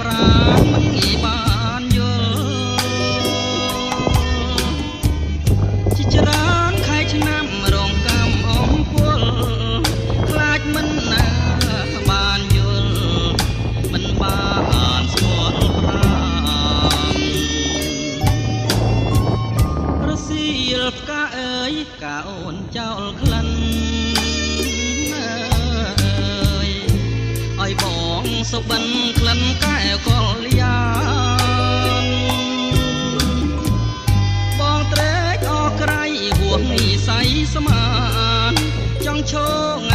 ប្រាណមិនងាយបានយល់ជាច្រើនខែឆ្នាំរងកម្មអំពលខ្លាចមិនណាបានយល់មិនបានស្គាល់ប្រាណរសៀលផ្កាអើយផ្កាអូនចោលក្លិនឲ្យបងសុបិនក្លិនកែវកលយានបងត្រេកអរក្រៃហួសនិស័យស្មានចង់ឈោង